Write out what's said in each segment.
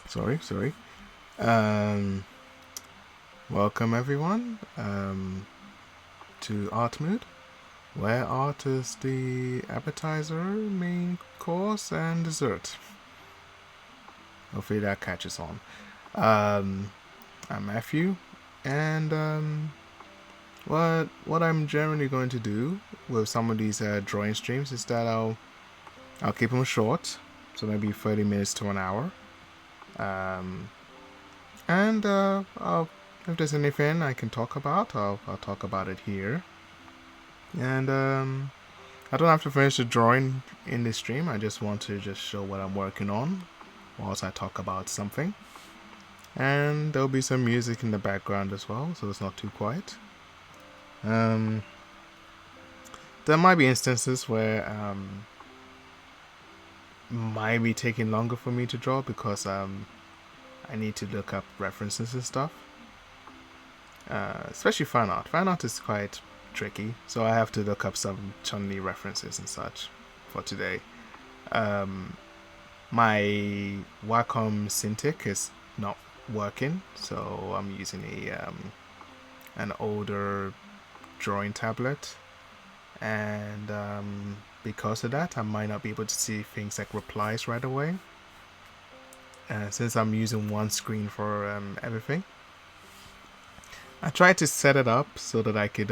Sorry. Um, Welcome everyone to Art Mood, where art is the appetizer, main course, and dessert. Hopefully that catches on. Um, I'm Matthew, and what I'm generally going to do with some of these drawing streams is that I'll keep them short, so maybe 30 minutes to an hour. And if there's anything I can talk about, I'll talk about it here. And I don't have to finish the drawing in this stream. I just want to just show what I'm working on whilst I talk about something. And there'll be some music in the background as well, so it's not too quiet. Um, there might be instances where might be taking longer for me to draw because I need to look up references and stuff. Especially fan art. Fan art is quite tricky, so I have to look up some Chun-Li references and such for today. My Wacom Cintiq is not working, so I'm using an older drawing tablet, and because of that, I might not be able to see things like replies right away. Since I'm using one screen for everything. I tried to set it up so that I could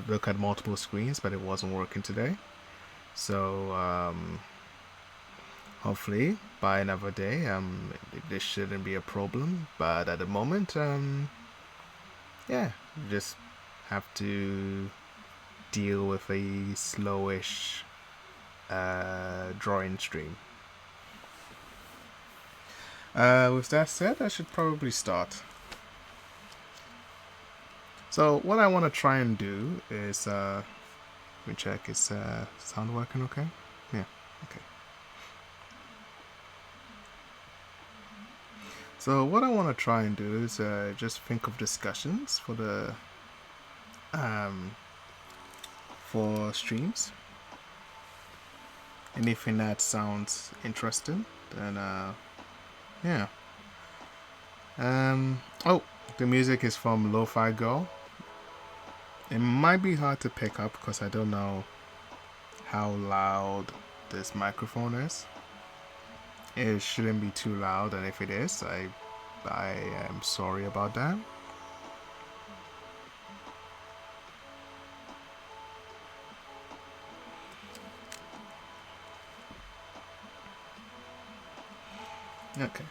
look at multiple screens, but it wasn't working today. So hopefully by another day, this shouldn't be a problem. But at the moment, yeah, you just have to deal with a slowish drawing stream. With that said, I should probably start. So what I want to try and do is, let me check, is sound working okay? Yeah, okay. So what I want to try and do is just think of discussions for the for streams. Anything that sounds interesting, then yeah. Oh, the music is from Lo-Fi Girl. It might be hard to pick up because I don't know how loud this microphone is. It shouldn't be too loud, and if it is, I am sorry about that. Okay.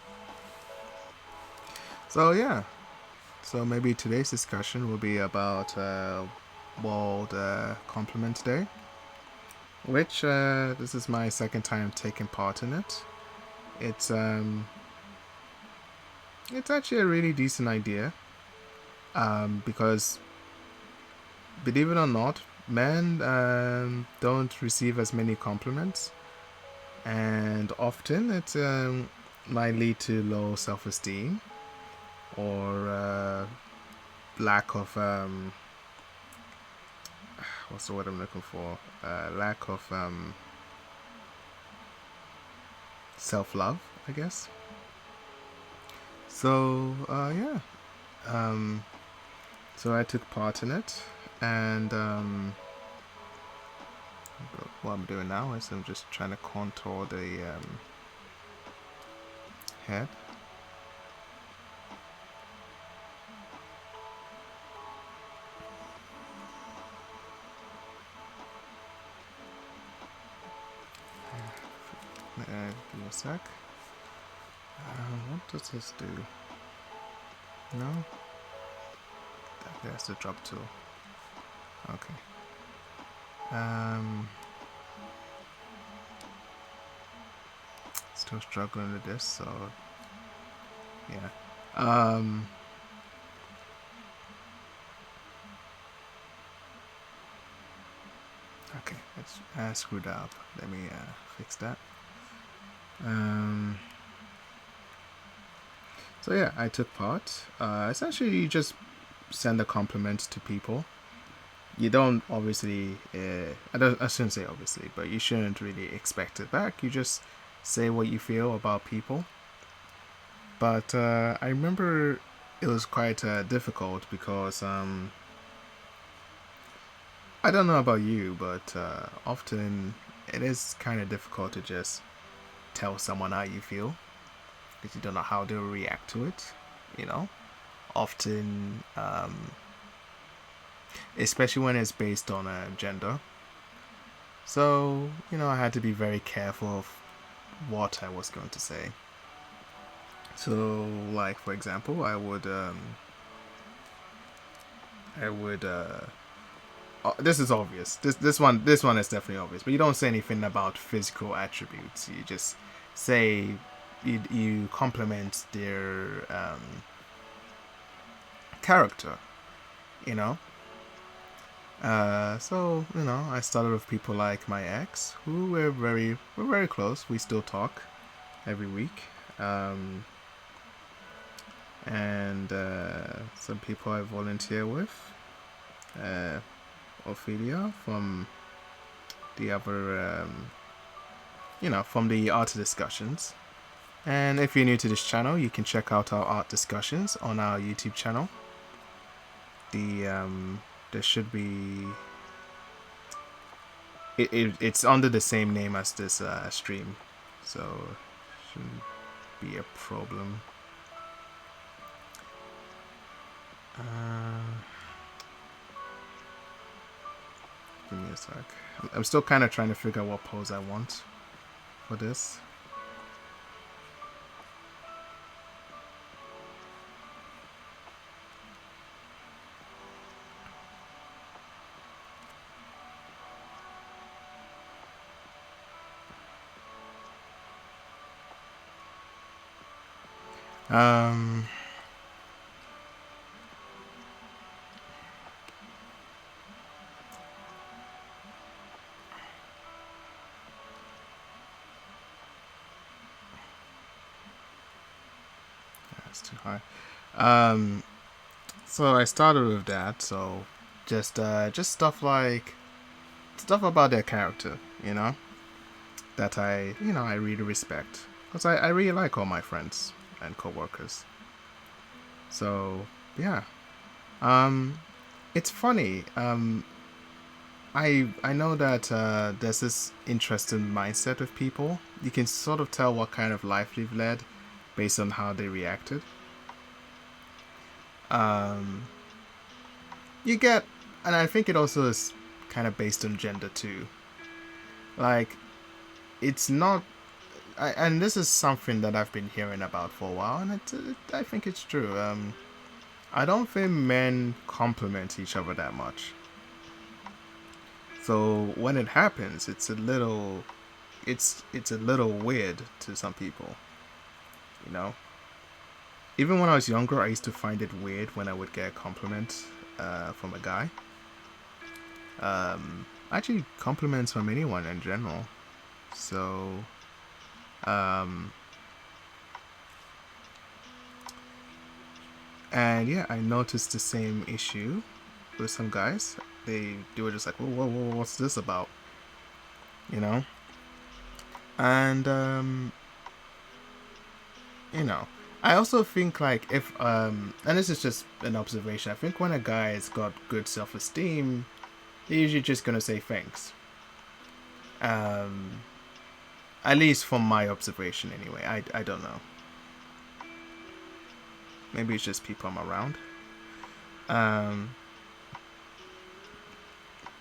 So yeah. So maybe today's discussion will be about World Compliment Day, which this is my second time taking part in it. It's actually a really decent idea, because believe it or not, men don't receive as many compliments, and often it might lead to low self-esteem or lack of what's the word I'm looking for? Lack of self-love, I guess. So yeah, so I took part in it, and what I'm doing now is I'm just trying to contour the head. Give me a sec. What does this do? No? That's the drop tool. Okay. Still struggling with this, so yeah. Okay, it's screwed up. Let me fix that. So yeah, I took part. Essentially, you just send a compliment to people. You don't obviously, I shouldn't say obviously, but you shouldn't really expect it back. You just say what you feel about people. But I remember it was quite difficult because I don't know about you, but often it is kind of difficult to just tell someone how you feel because you don't know how they'll react to it. You know, often, especially when it's based on gender. So, I had to be very careful of what I was going to say. So, like for example, I would oh, this is obvious. This one is definitely obvious. But you don't say anything about physical attributes. You just say you compliment their character. You know. So I started with people like my ex, who we're very close. We still talk every week. And some people I volunteer with. Ophelia from the other, from the art discussions. And if you're new to this channel, you can check out our art discussions on our YouTube channel. There should be. It's under the same name as this stream, so shouldn't be a problem. Give me a sec. I'm still kind of trying to figure out what pose I want for this. That's too high. So I started with that. So just stuff about their character, that I really respect, because I really like all my friends and coworkers. So yeah, it's funny. I know that there's this interesting mindset with people. You can sort of tell what kind of life they've led based on how they reacted. You get, and I think it also is kind of based on gender too. Like, it's not, and this is something that I've been hearing about for a while, and I think it's true. I don't think men compliment each other that much. So when it happens, it's a little weird to some people, you know. Even when I was younger, I used to find it weird when I would get a compliment from a guy. Actually, compliments from anyone in general. So, and yeah, I noticed the same issue with some guys. They were just like, whoa, what's this about? And I also think, like, if and this is just an observation, I think when a guy has got good self-esteem, they're usually just gonna say thanks. At least from my observation anyway. I don't know. Maybe it's just people I'm around.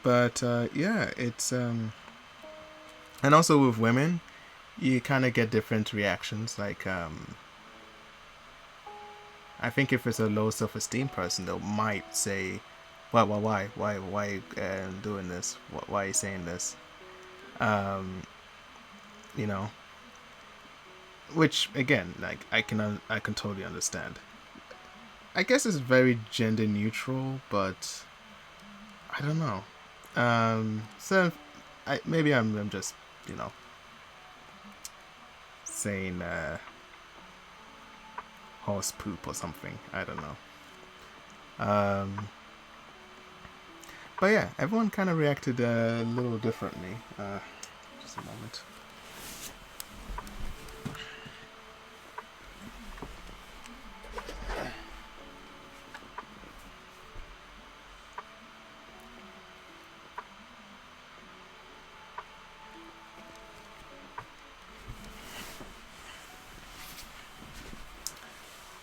But yeah, it's and also with women, you kind of get different reactions. Like, I think if it's a low self-esteem person, they might say, why doing this? Why are you saying this? Which again, like, I can totally understand. I guess it's very gender neutral, but I don't know. So maybe I'm just saying horse poop or something. I don't know. But yeah, everyone kind of reacted a little differently. Just a moment.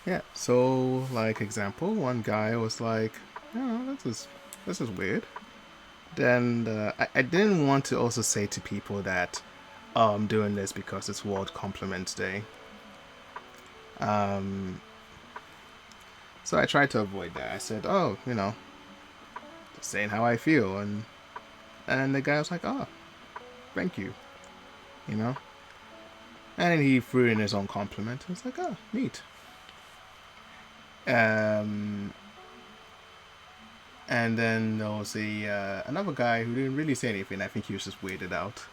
Yeah. So, like example, one guy was like, "Oh, this is weird." Then I didn't want to also say to people that, "Oh, I'm doing this because it's World Compliment Day." Um, so I tried to avoid that. I said, "Oh, just saying how I feel," and the guy was like, "Oh, thank you," you know. And then he threw in his own compliment. I was like, "Oh, neat." Um, and then there was another guy who didn't really say anything. I think he was just weirded out,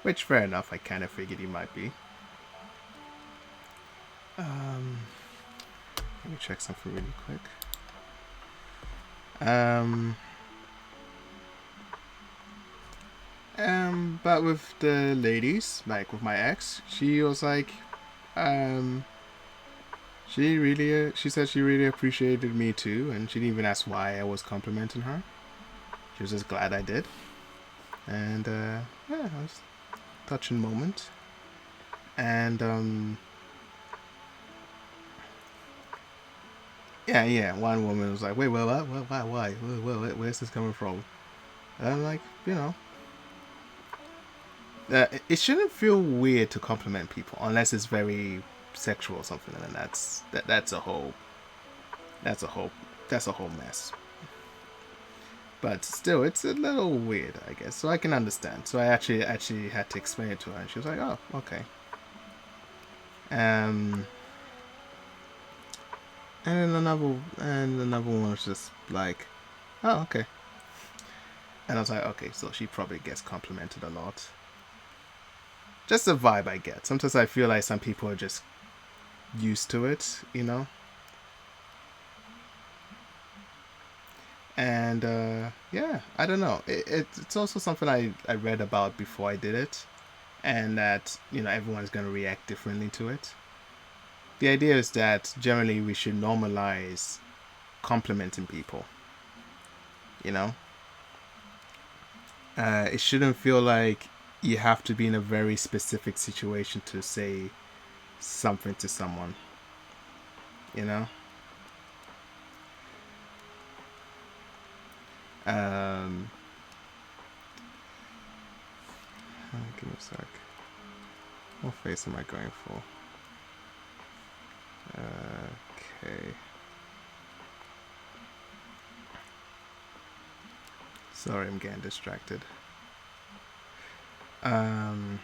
which fair enough. I kind of figured he might be. Um, Let me check something really quick. Um, but with the ladies, like with my ex, she was like, um, she said she really appreciated me too, and she didn't even ask why I was complimenting her. She was just glad I did, and yeah, it was a touching moment. And yeah, one woman was like, wait, what, why, where's this coming from? And I'm like, it shouldn't feel weird to compliment people unless it's very sexual or something, and then that's a whole that's a whole mess. But still, it's a little weird, I guess. So I can understand. So I actually had to explain it to her, and she was like, "Oh, okay." Um, and another one was just like, "Oh, okay." And I was like, "Okay, so she probably gets complimented a lot." Just the vibe I get. Sometimes I feel like some people are just used to it. And yeah, I don't know. It's also something I read about before I did it, and that everyone's going to react differently to it. The idea is that generally we should normalize complimenting people. You know, it shouldn't feel like you have to be in a very specific situation to say something to someone. You know, um, give me a sec. What face am I going for? Okay. Sorry, I'm getting distracted. Um,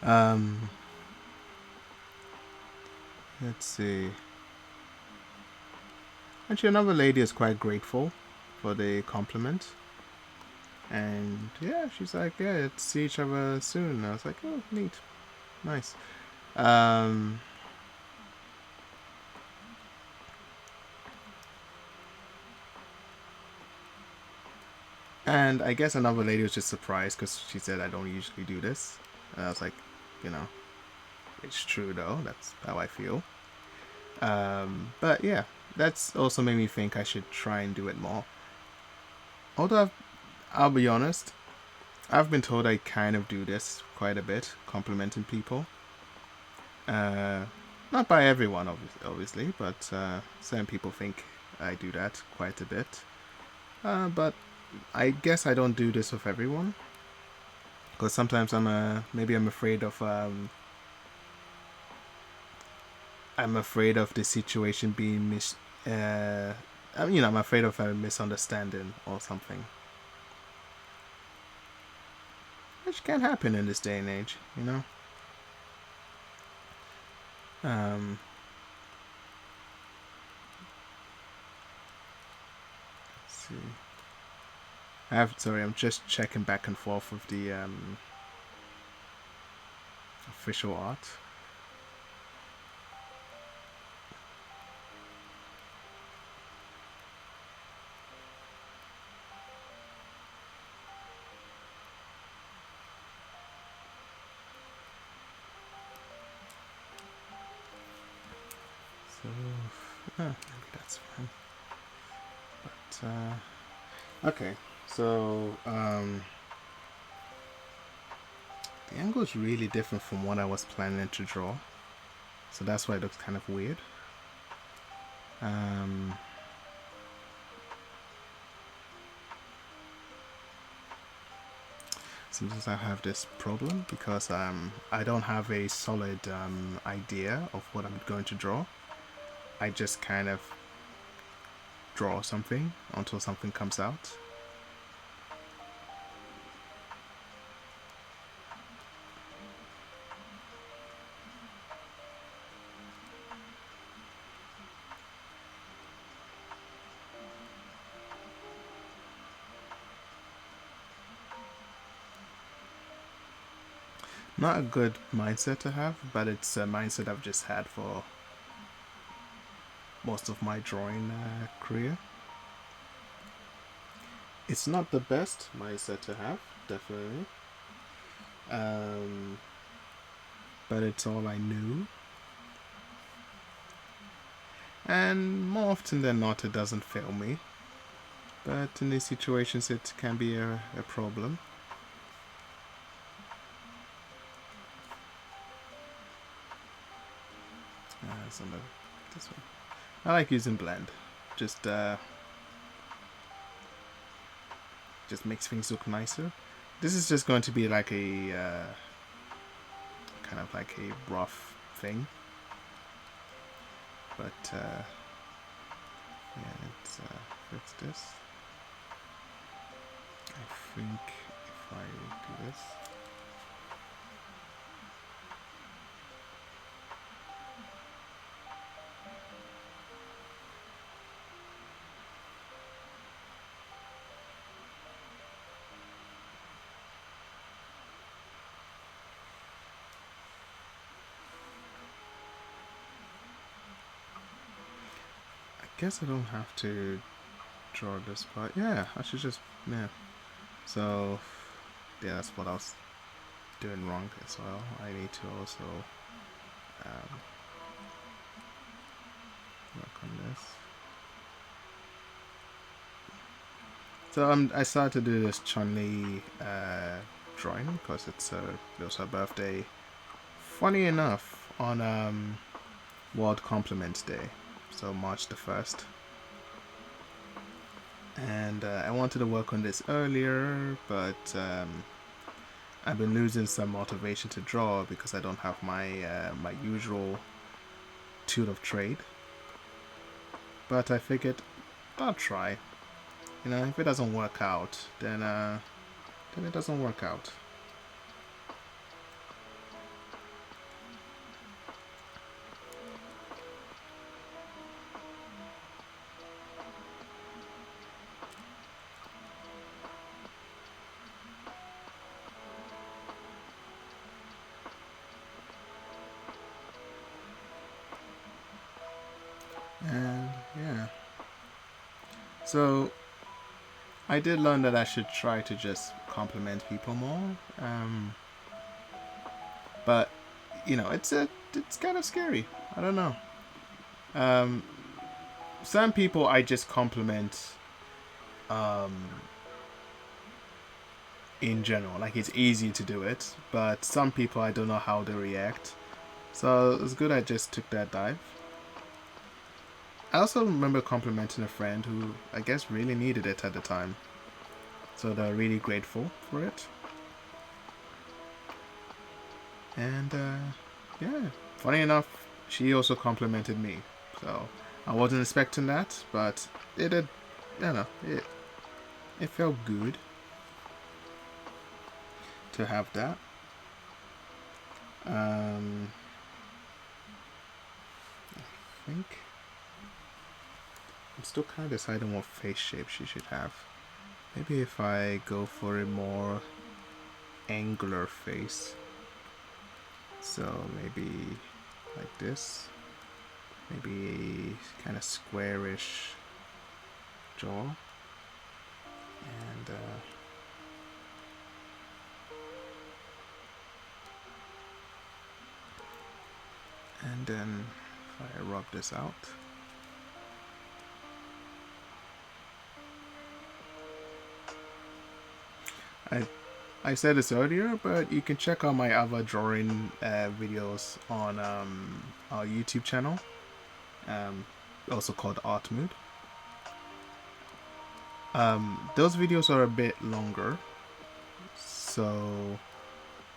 um, let's see. Actually, another lady is quite grateful for the compliment. And yeah, she's like, yeah, let's see each other soon. And I was like, oh, neat. Nice. Um, and I guess another lady was just surprised because she said, I don't usually do this. And I was like, you know, it's true though. That's how I feel. But yeah, that's also made me think I should try and do it more. Although I'll be honest, I've been told I kind of do this quite a bit, complimenting people. Uh, Not by everyone, obviously, but certain people think I do that quite a bit. But I guess I don't do this with everyone because sometimes maybe I'm afraid of the situation being I'm afraid of a misunderstanding or something, which can happen in this day and age. Um, let's see. Sorry, I'm just checking back and forth with the official art. So, maybe that's fine. But, okay, so the angle is really different from what I was planning to draw. So that's why it looks kind of weird. Sometimes I have this problem because I don't have a solid idea of what I'm going to draw. I just kind of draw something until something comes out. Not a good mindset to have, but it's a mindset I've just had for most of my drawing career. It's not the best mindset to have, definitely. But it's all I knew. And more often than not, it doesn't fail me. But in these situations, it can be a problem. This one. I like using blend. Just makes things look nicer. This is just going to be like a kind of like a rough thing. But yeah, let's fix this. I think if I do this. I guess I don't have to draw this part. Yeah, I should just, yeah. So, yeah, that's what I was doing wrong as well. I need to also work on this. So I started to do this Chun-Li drawing because it was her birthday. Funny enough, on World Compliment Day, so March the 1st. And I wanted to work on this earlier, but I've been losing some motivation to draw because I don't have my usual tool of trade. But I figured I'll try. You know, if it doesn't work out, then it doesn't work out. And yeah. So I did learn that I should try to just compliment people more. But you know, it's kind of scary. I don't know. Some people I just compliment in general. Like it's easy to do it, but some people I don't know how they react. So it's good I just took that dive. I also remember complimenting a friend who I guess really needed it at the time. So they're really grateful for it. And yeah, funny enough, she also complimented me. So I wasn't expecting that, but it did. You know, it felt good to have that. I think I'm still kind of deciding what face shape she should have. Maybe if I go for a more angular face, so maybe like this, maybe kind of squarish jaw, and then if I rub this out, I said this earlier, but you can check out my other drawing videos on our YouTube channel, also called Art Mood. Those videos are a bit longer, so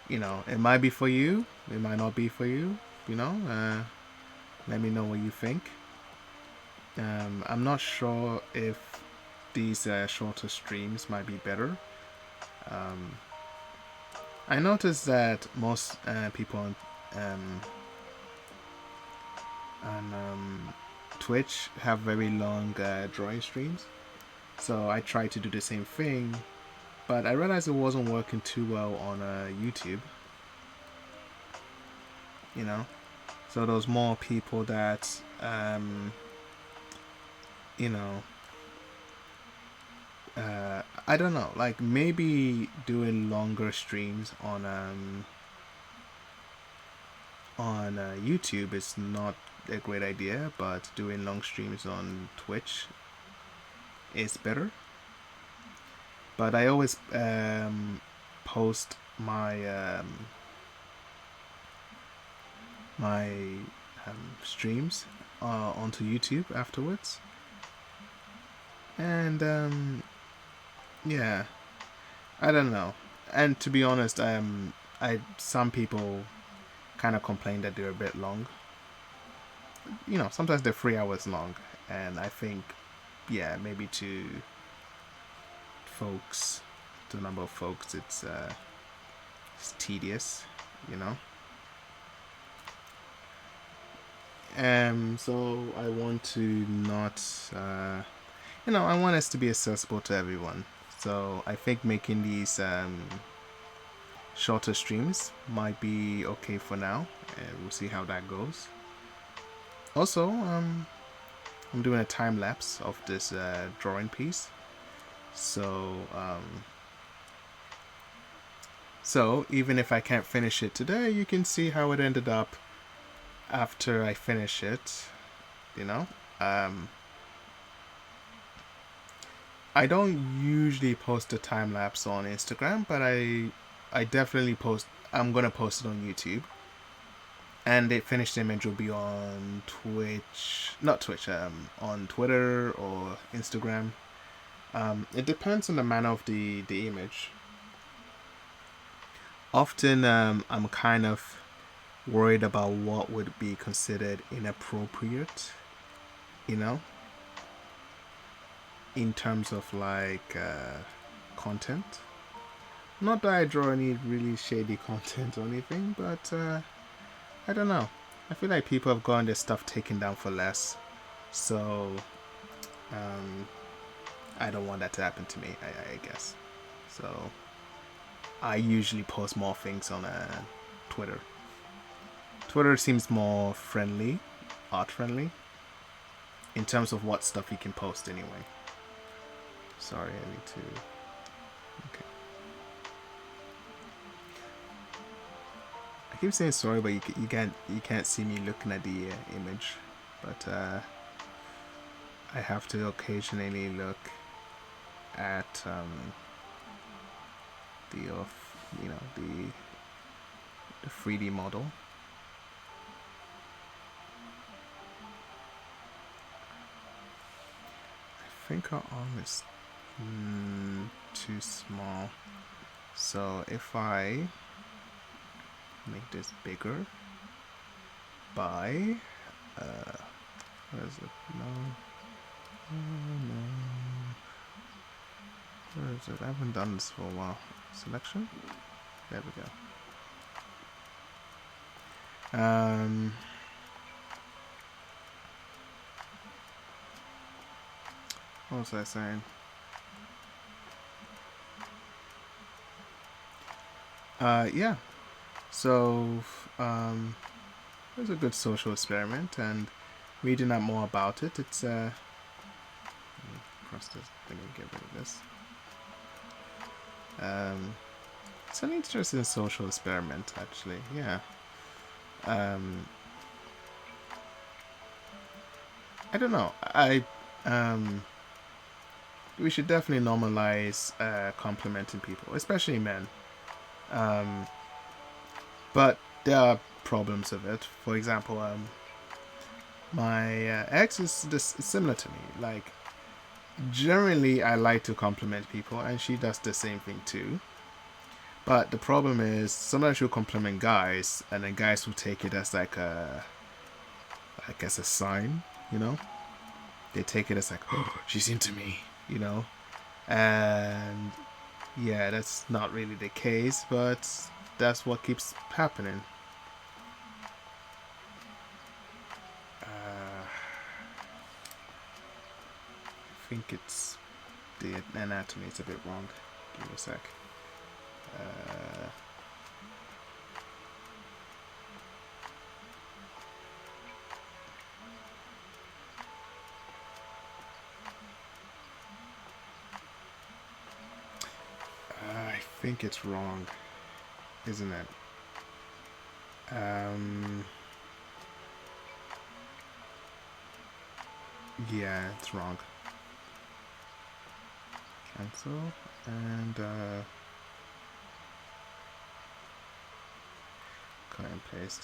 you know, it might be for you, it might not be for you. You know, let me know what you think. I'm not sure if these shorter streams might be better. I noticed that most people on Twitch have very long drawing streams, so I tried to do the same thing, but I realized it wasn't working too well on YouTube. You know, so there was more people that you know, I don't know, like maybe doing longer streams on YouTube is not a great idea, but doing long streams on Twitch is better. But I always post my my streams onto YouTube afterwards, and yeah, I don't know. And to be honest, some people kind of complain that they're a bit long. You know, sometimes they're 3 hours long, and I think, yeah, maybe to the number of folks, it's tedious, you know. So I want to not, you know, I want us to be accessible to everyone. So I think making these shorter streams might be okay for now, and we'll see how that goes. Also, I'm doing a time lapse of this drawing piece, so even if I can't finish it today, you can see how it ended up after I finish it. You know, I don't usually post a time lapse on Instagram, but I definitely post. I'm gonna post it on YouTube, and the finished image will be on Twitch, not Twitch, on Twitter or Instagram. It depends on the manner of the image. Often, I'm kind of worried about what would be considered inappropriate, you know, in terms of like content. Not that I draw any really shady content or anything, but I don't know. I feel like people have gotten their stuff taken down for less, so I don't want that to happen to me, I guess. So I usually post more things on Twitter. Twitter seems more friendly, art friendly, in terms of what stuff you can post anyway. Sorry, I need to. Okay. I keep saying sorry, but you can't see me looking at the image, but I have to occasionally look at the you know, the 3D model. I think our arm is too small, so if I make this bigger by where is it? No. Where is it? I haven't done this for a while. Selection? There we go. What was I saying? Yeah. So it was a good social experiment, and reading out more about it, it's cross this. Let me get rid of this. Um, it's an interesting social experiment, actually. Yeah. Um, I don't know. We should definitely normalize complimenting people, especially men. Um, but there are problems with it. For example, my ex is similar to me. Like, generally, I like to compliment people, and she does the same thing too. But the problem is, sometimes she'll compliment guys, and then guys will take it as like as a sign, you know. They take it as like, oh, she's into me, you know. And yeah, that's not really the case, but that's what keeps happening. I think it's the anatomy is a bit wrong. Give me a sec. Uh, I think it's wrong, isn't it? Um, yeah, it's wrong. Cancel and cut and paste.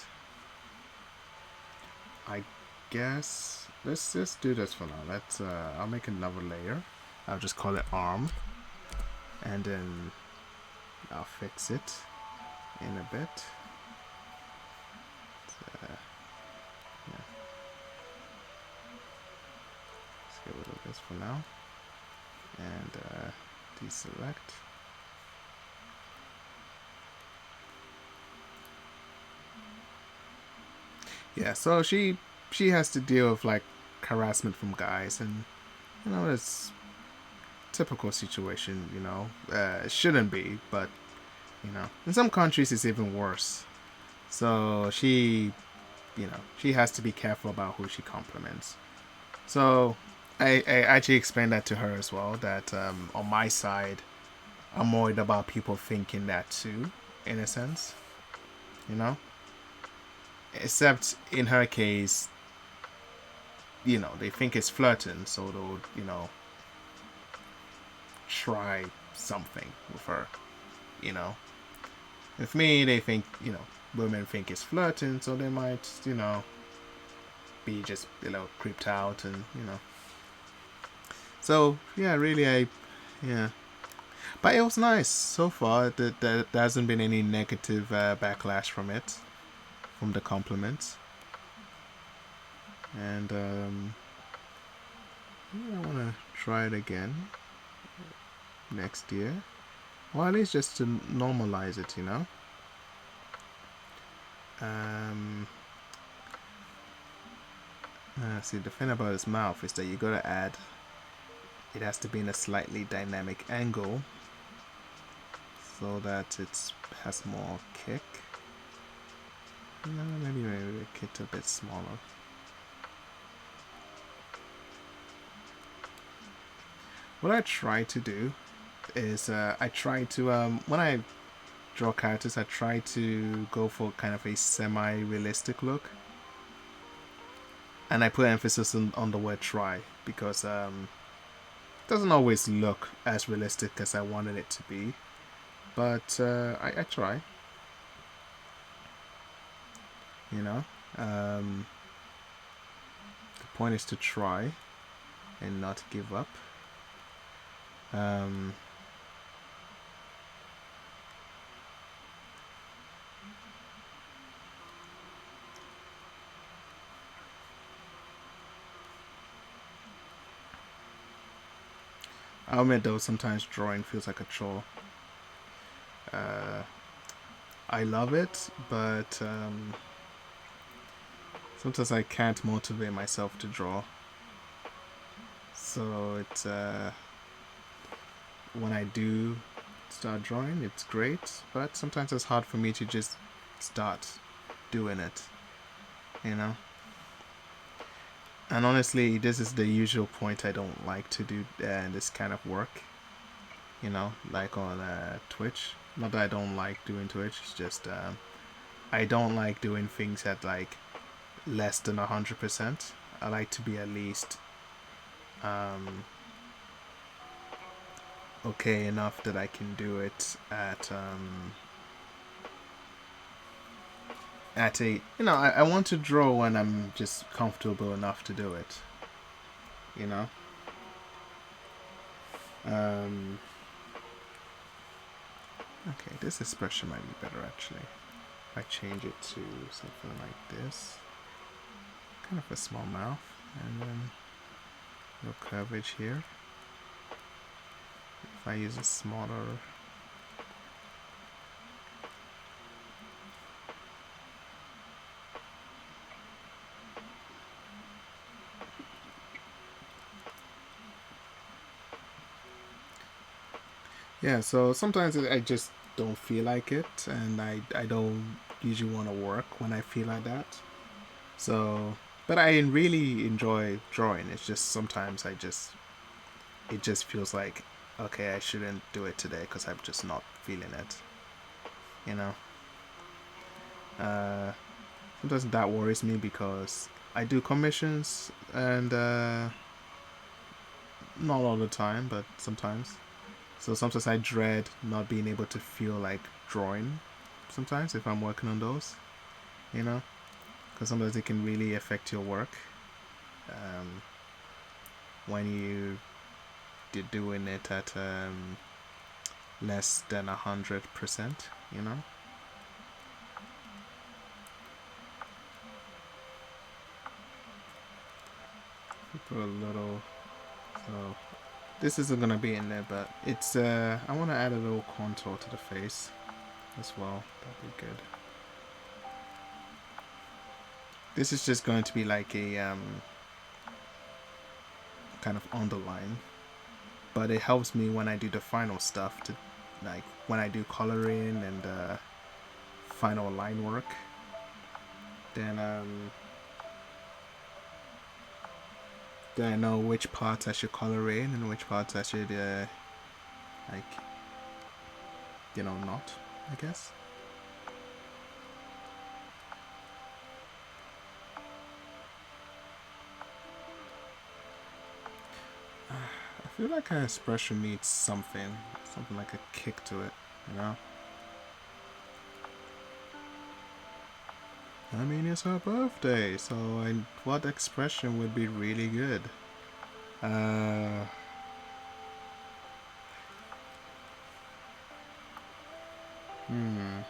I guess let's just do this for now. Let's I'll make another layer. I'll just call it arm, and then I'll fix it in a bit. Yeah. Let's get rid of this for now, and deselect. Yeah, so she has to deal with like harassment from guys, and you know it's typical situation. You know, it shouldn't be, but you know, in some countries it's even worse. So she has to be careful about who she compliments. So I actually explained that to her as well. That on my side, I'm worried about people thinking that too, in a sense. You know, except in her case, they think it's flirting, so they'll try something with her. You know, with me, they think women think it's flirting, so they might be just creeped out and So yeah, really, yeah. But it was nice so far. That there hasn't been any negative backlash from it, from the compliments, and yeah, I want to try it again next year, or at least just to normalize it, Um, see, the thing about his mouth is that you gotta add. It has to be in a slightly dynamic angle so that it has more kick. No, maybe make it a bit smaller. What I try to do is I try to when I draw characters, I try to go for kind of a semi-realistic look, and I put emphasis on the word try because it doesn't always look as realistic as I wanted it to be, but I try. You know, um, the point is to try and not give up. Um, I'll admit though, sometimes drawing feels like a chore. Uh, I love it, but sometimes I can't motivate myself to draw. So it's when I do start drawing, it's great, but sometimes it's hard for me to just start doing it, you know. And honestly, this is the usual point I don't like to do this kind of work, you know, like on Twitch. Not that I don't like doing Twitch, it's just I don't like doing things at like less than 100%. I like to be at least okay enough that I can do it at a, you know, I want to draw when I'm just comfortable enough to do it, you know. um okay, this expression might be better actually. If I change it to something like this, kind of a small mouth, and then no curvage here. If I use a smaller, yeah, so sometimes I just don't feel like it, and I don't usually want to work when I feel like that. So, but I really enjoy drawing. It's just sometimes it just feels like, okay, I shouldn't do it today because I'm just not feeling it, you know. Uh, Sometimes that worries me because I do commissions, and not all the time, but sometimes. So sometimes I dread not being able to feel like drawing. Sometimes if I'm working on those, you know, because sometimes it can really affect your work um, when you're doing it at less than 100%. You know. Put a little. So this isn't gonna be in there, but it's. I want to add a little contour to the face as well. That'd be good. This is just going to be like a kind of underline, but it helps me when I do the final stuff to, like, when I do coloring and final line work. Then I know which parts I should color in and which parts I should like, you know, not, I guess. I feel like her expression needs something like a kick to it, you know. I mean, it's her birthday, so what expression would be really good? Uh, hmm.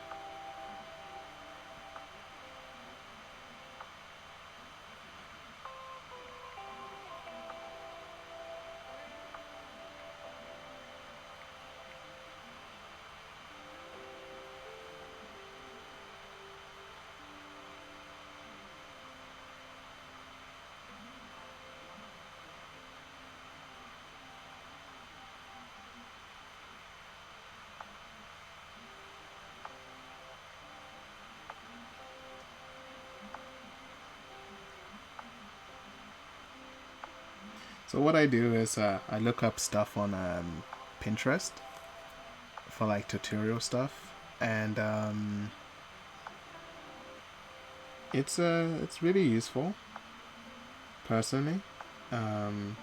So what I do is I look up stuff on Pinterest for like tutorial stuff, and it's really useful personally. Um,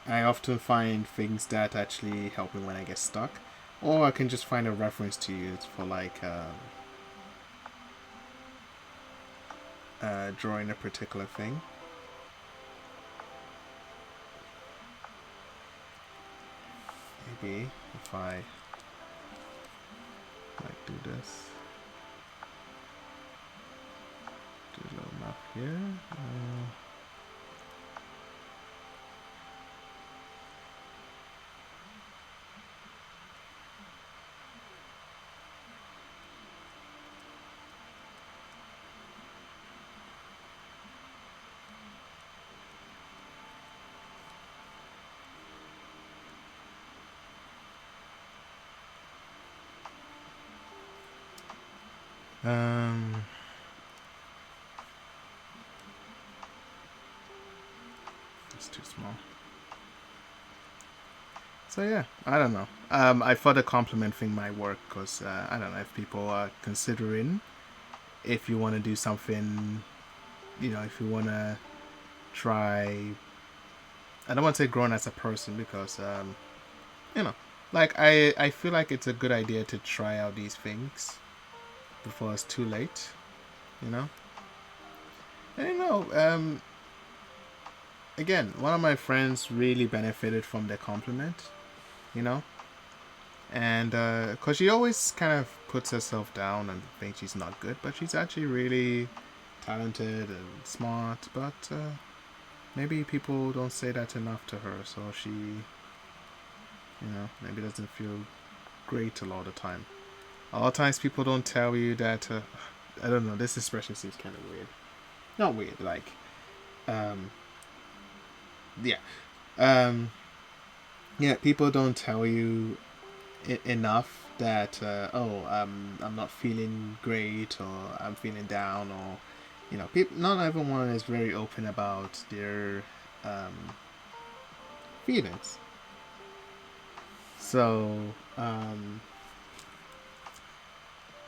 I often find things that actually help me when I get stuck, or I can just find a reference to use for like drawing a particular thing. Maybe if I like do this, do a little map here. Um, it's too small. So yeah, I don't know. I thought the compliment thing might work because I don't know if people are considering if you want to do something, if you want to try. I don't want to say grown as a person because you know, like I feel like it's a good idea to try out these things before it's too late. You know, and again, one of my friends really benefited from the compliment. You know, and because she always kind of puts herself down and thinks she's not good, but she's actually really talented and smart. But maybe people don't say that enough to her, so she, maybe doesn't feel great a lot of the time. A lot of times people don't tell you that. I don't know. This expression seems kind of weird. Not weird, like, um, yeah, um, yeah. People don't tell you enough that I'm not feeling great or I'm feeling down or people. Not everyone is very open about their feelings. So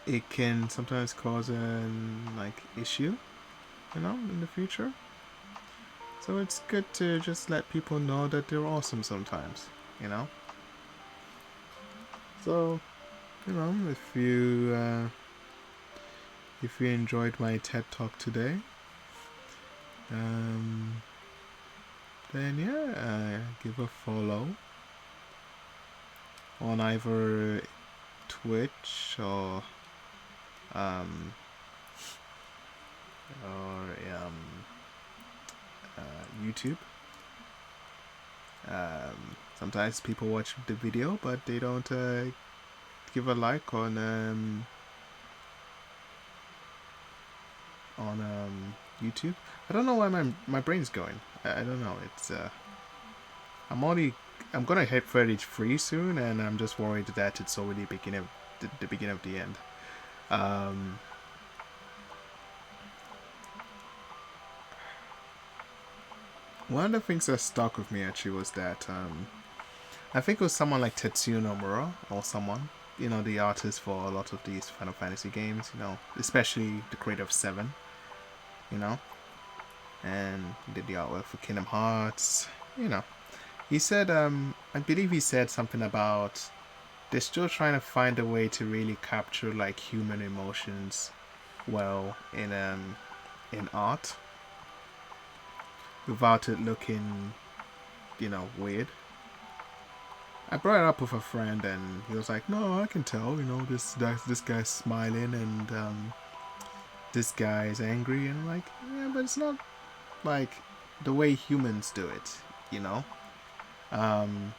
it can sometimes cause an like issue, in the future. So it's good to just let people know that they're awesome sometimes, you know. So if you enjoyed my TED talk today, um, then yeah, give a follow on either Twitch um, or YouTube. Sometimes people watch the video, but they don't give a like on YouTube. I don't know why my brain's going. I don't know. It's I'm gonna hit 33 soon, and I'm just worried that it's already the beginning of the end. Um, One of the things that stuck with me actually was that I think it was someone like Tetsuya Nomura or someone, the artist for a lot of these Final Fantasy games, especially the creator of 7, you know, and did the artwork for Kingdom Hearts, He said, I believe he said something about they're still trying to find a way to really capture like human emotions well in art without it looking, weird. I brought it up with a friend, and he was like, "No, I can tell. This guy's smiling, and this guy is angry." And I'm like, "Yeah, but it's not like the way humans do it, you know. Um,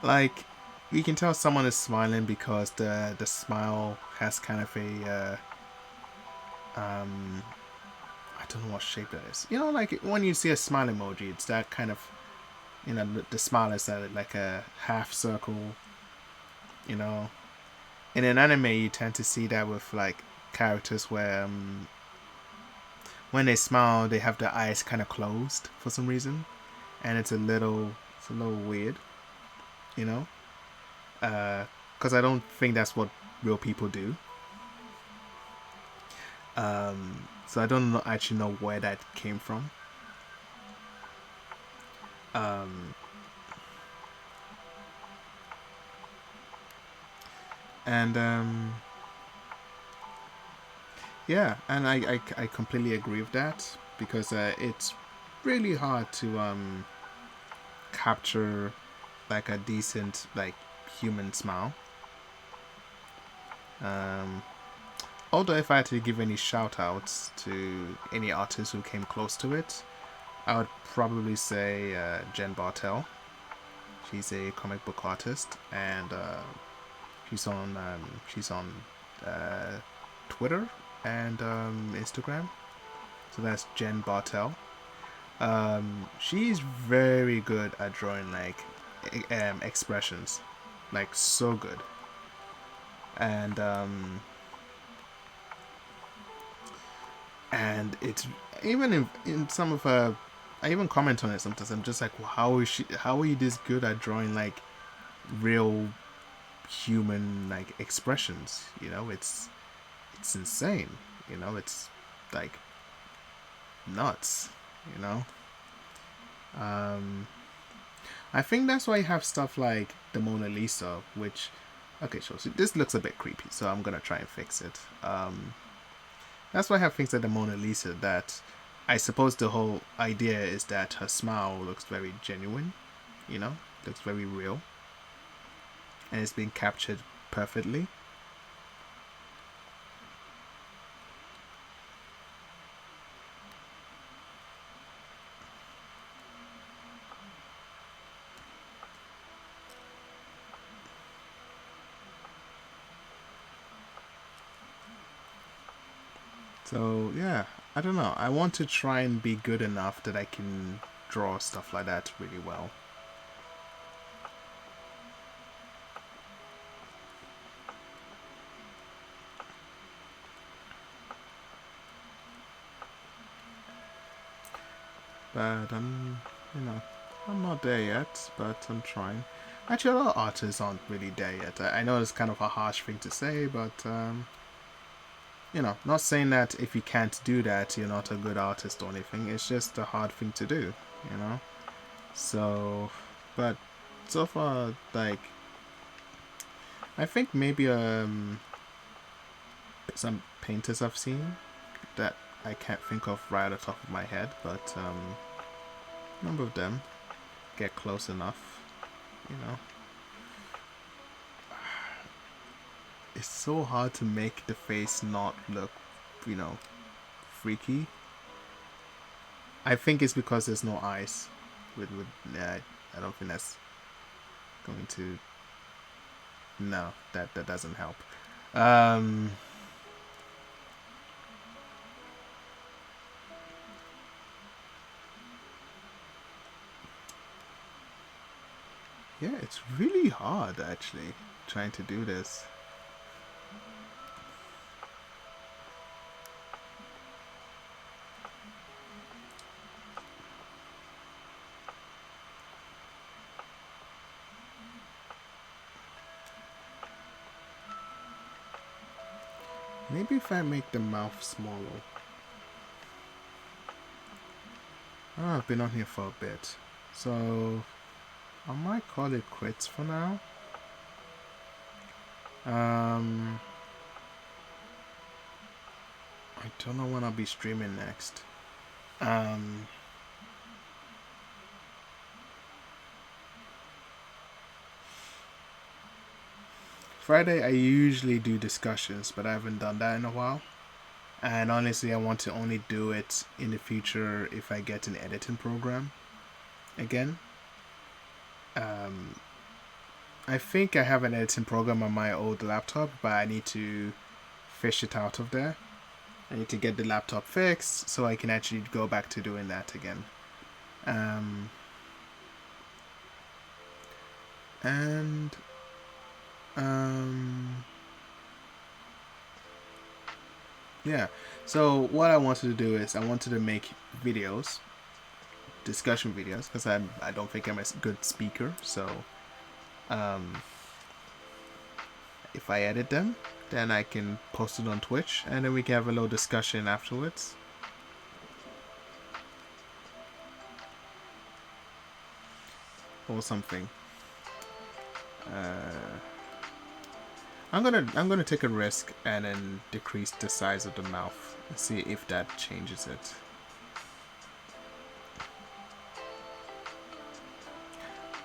like you can tell someone is smiling because the smile has kind of a I don't know what shape that is. Like when you see a smile emoji, it's that kind of the smile is that like a half circle, you know. In an anime, you tend to see that with like characters where when they smile, they have their eyes kind of closed for some reason, and it's a little weird, you know. Because I don't think that's what real people do. So I don't actually know where that came from. Um, and yeah, and I completely agree with that because it's really hard to capture like a decent like human smile. Um, Although if I had to give any shout outs to any artists who came close to it, I would probably say Jen Bartel. She's a comic book artist, and she's on uh, Twitter and Instagram. So that's Jen Bartel. She's very good at drawing like expressions, like so good, and and it's even in some of her. I even comment on it sometimes. I'm just like, well, how is she? How are you this good at drawing like real human like expressions? You know, it's insane. You know, it's like nuts. You know, um, I think that's why you have stuff like the Mona Lisa, which, okay, sure. So this looks a bit creepy, so I'm gonna try and fix it. That's why I have things like the Mona Lisa that I suppose the whole idea is that her smile looks very genuine, you know, looks very real, and it's being captured perfectly. So yeah, I don't know. I want to try and be good enough that I can draw stuff like that really well. But I'm not there yet, but I'm trying. Actually, a lot of artists aren't really there yet. I know it's kind of a harsh thing to say, but not saying that if you can't do that, you're not a good artist or anything. It's just a hard thing to do, you know. So, but so far, like, I think maybe some painters I've seen that I can't think of right at the top of my head, but a number of them get close enough, you know. It's so hard to make the face not look, you know, freaky. I think it's because there's no eyes. With I don't think that's going to. No, that doesn't help. Um, yeah, it's really hard actually trying to do this. Maybe if I make the mouth smaller. Oh, I've been on here for a bit, so I might call it quits for now. Um, I don't know when I'll be streaming next. Um, Friday I usually do discussions, but I haven't done that in a while. And honestly, I want to only do it in the future if I get an editing program again. Um, I think I have an editing program on my old laptop, but I need to fish it out of there. I need to get the laptop fixed so I can actually go back to doing that again. Um, and um, yeah. So what I wanted to do is I wanted to make videos, discussion videos, because I don't think I'm a good speaker. So um, if I edit them, then I can post it on Twitch, and then we can have a little discussion afterwards. Or something. Uh, I'm gonna take a risk and then decrease the size of the mouth and see if that changes it.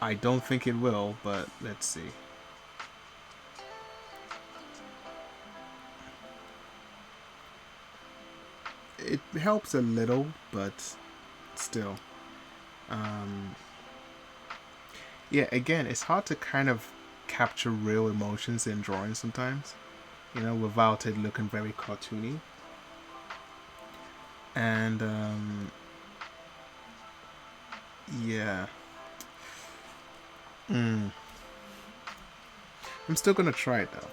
I don't think it will, but let's see. It helps a little, but still. Um, yeah, again, it's hard to kind of capture real emotions in drawing sometimes, without it looking very cartoony. And yeah. Mm. I'm still gonna try it though.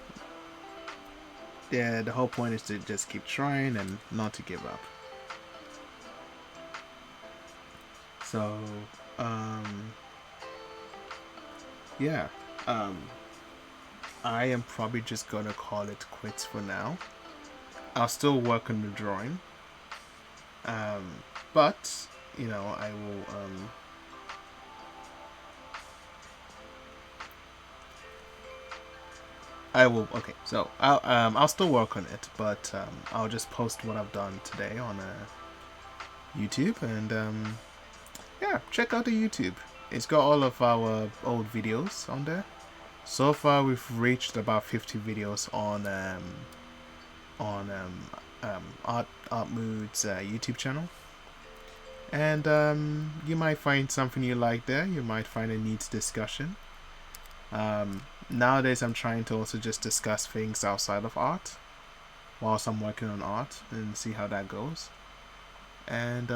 Yeah, the whole point is to just keep trying and not to give up. So, yeah, I am probably just gonna call it quits for now. I'll still work on the drawing, um, but you know, I will. Okay, so I'll still work on it, but I'll just post what I've done today on YouTube, and yeah, check out the YouTube. It's got all of our old videos on there. So far, we've reached about 50 videos on Art Mood's YouTube channel, and you might find something you like there. You might find a neat discussion. Nowadays, I'm trying to also just discuss things outside of art whilst I'm working on art and see how that goes. And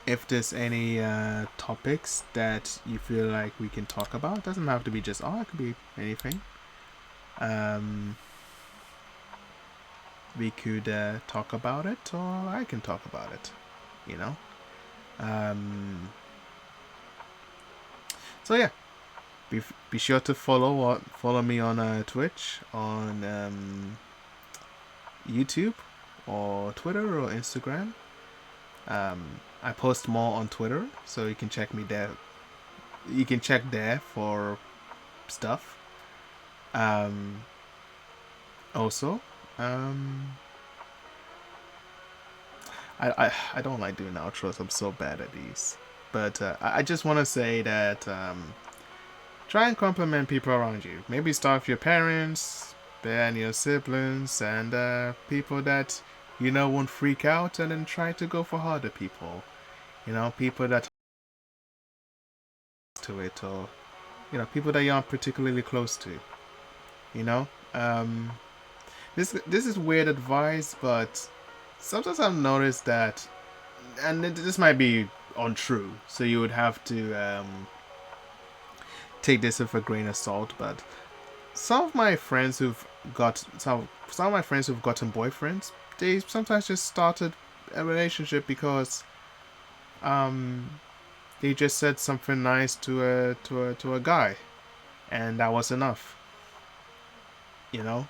if there's any topics that you feel like we can talk about, it doesn't have to be just art, it could be anything. We could talk about it, or I can talk about it, you know. So yeah, be sure to follow me on Twitch, on YouTube, or Twitter or Instagram. I post more on Twitter, so you can check me there. You can check there for stuff. Also, I don't like doing outros. I'm so bad at these. But I just want to say that try and compliment people around you. Maybe start with your parents, then your siblings, and people that you know won't freak out, and then try to go for harder people. You know, people that to it, or you know, people that you aren't particularly close to. You know, this is weird advice, but sometimes I've noticed that, and this might be untrue, so you would have to take this with a grain of salt. But some of my friends who've got some of my friends who've gotten boyfriends, they sometimes just started a relationship because they just said something nice to a guy, and that was enough. You know,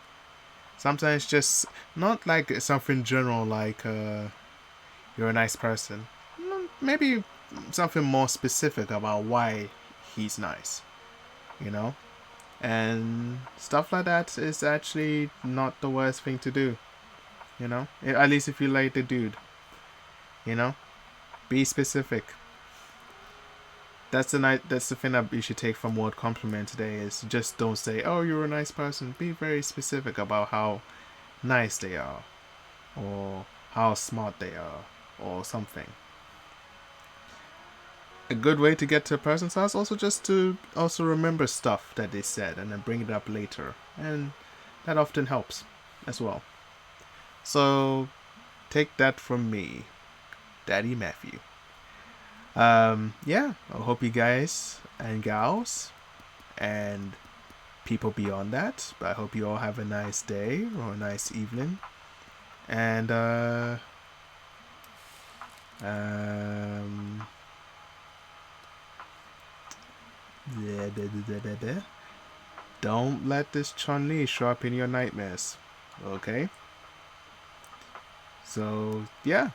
sometimes just not like something general like you're a nice person. Maybe something more specific about why he's nice. You know, and stuff like that is actually not the worst thing to do. You know, at least if you like the dude. You know, be specific. That's the thing that you should take from word compliment today is just don't say, oh, you're a nice person. Be very specific about how nice they are, or how smart they are, or something. A good way to get to a person's house also just to also remember stuff that they said and then bring it up later, and that often helps as well. So take that from me, Daddy Matthew. Yeah, I hope you guys and gals and people beyond that, but I hope you all have a nice day or a nice evening. And don't let this Chun-Li show up in your nightmares. Okay? So yeah.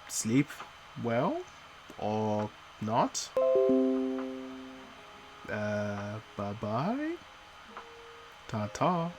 Sleep well or not. Bye bye. Ta ta.